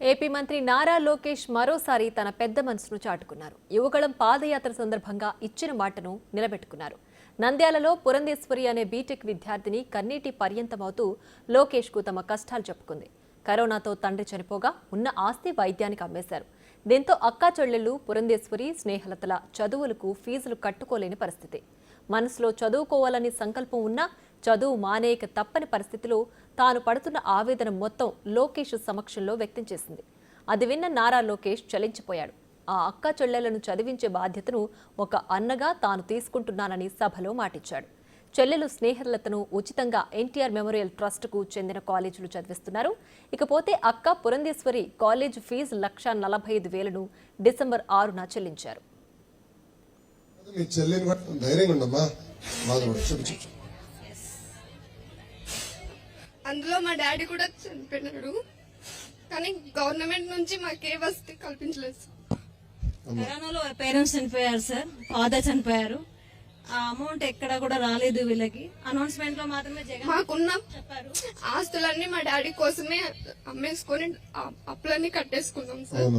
AP మంత్రి నారా లోకేష్ మరోసారి తన పెద్ద మనసును చాటుకున్నారు. యువగళం పాదయాత్ర సందర్భంగా ఇచ్చిన మాటను నిలబెట్టుకున్నారు. నంద్యాలలో పురంధేశ్వరి అనే బీటెక్ విద్యార్థిని కన్నీటి పర్యంతమవుతూ లోకేష్ కు తమ కష్టాలు చెప్పుకుంది. కరోనాతో తండ్రి చనిపోగా ఉన్న ఆస్తి వైద్యానికి అమ్మేశారు. దీంతో అక్కా చెల్లెళ్లు పురంధేశ్వరి, స్నేహలతల చదువులకు ఫీజులు కట్టుకోలేని పరిస్థితి. మనసులో చదువుకోవాలని సంకల్పం ఉన్నా చదువు మానేయక తప్పని పరిస్థితిలో తాను పడుతున్న ఆవేదన మొత్తం లోకేష్ సమక్షంలో వ్యక్తం చేసింది. అది విన్న నారా లోకేష్ చలించిపోయాడు. ఆ అక్క చెల్లెలను చదివించే బాధ్యతను ఒక అన్నగా తాను తీసుకుంటున్నానని సభలో మాటిచ్చాడు. చెల్లెలు స్నేహలతను ఉచితంగా ఎన్టీఆర్ మెమోరియల్ ట్రస్టుకు చెందిన కాలేజీలు చదివిస్తున్నారు. ఇకపోతే అక్క పురంధేశ్వరి కాలేజ్ ఫీజు 1,45,000ను డిసెంబర్ 6న చెల్లించారు. అందులో మా డాడీ కూడా చనిపోయినాడు, కానీ గవర్నమెంట్ నుంచి మాకే వసతి కల్పించలేదు. కరోనాలో పేరెంట్స్ చనిపోయారు సార్, ఫాదర్ చనిపోయారు. ఆ అమౌంట్ ఎక్కడ కూడా రాలేదు వీళ్ళకి. అనౌన్స్మెంట్ లో మాత్రమే జగన్ మాకున్న చెప్పారు. ఆస్తులన్నీ మా డాడీ కోసమే అమ్మేసుకొని అప్పులన్నీ కట్టేసుకున్నాం సార్.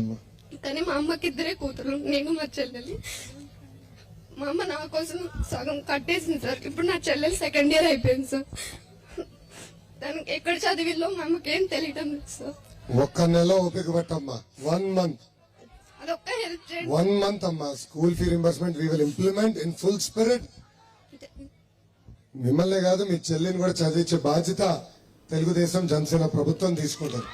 కానీ మా అమ్మకి ఇద్దరే కూతురు, నేను మా చెల్లెలి. మా అమ్మ నా కోసం సగం కట్టేసింది సార్. ఇప్పుడు నా చెల్లెలు సెకండ్ ఇయర్ అయిపోయింది సార్. దానికి ఎక్కడ చదివిలో మా అమ్మకి ఏం తెలియటం లేదు సార్. ఒక్క నెల ఓపిక పట్టమ్మా, 1 month. అదొక్క హెల్ప్ చేయండి. 1 month అమ్మా. School fee reimbursement we will implement in full spirit. మిమ్మల్నే కాదు మీ చెల్లిని కూడా చదివించే బాధ్యత తెలుగుదేశం జనసేన ప్రభుత్వం తీసుకుంటారు.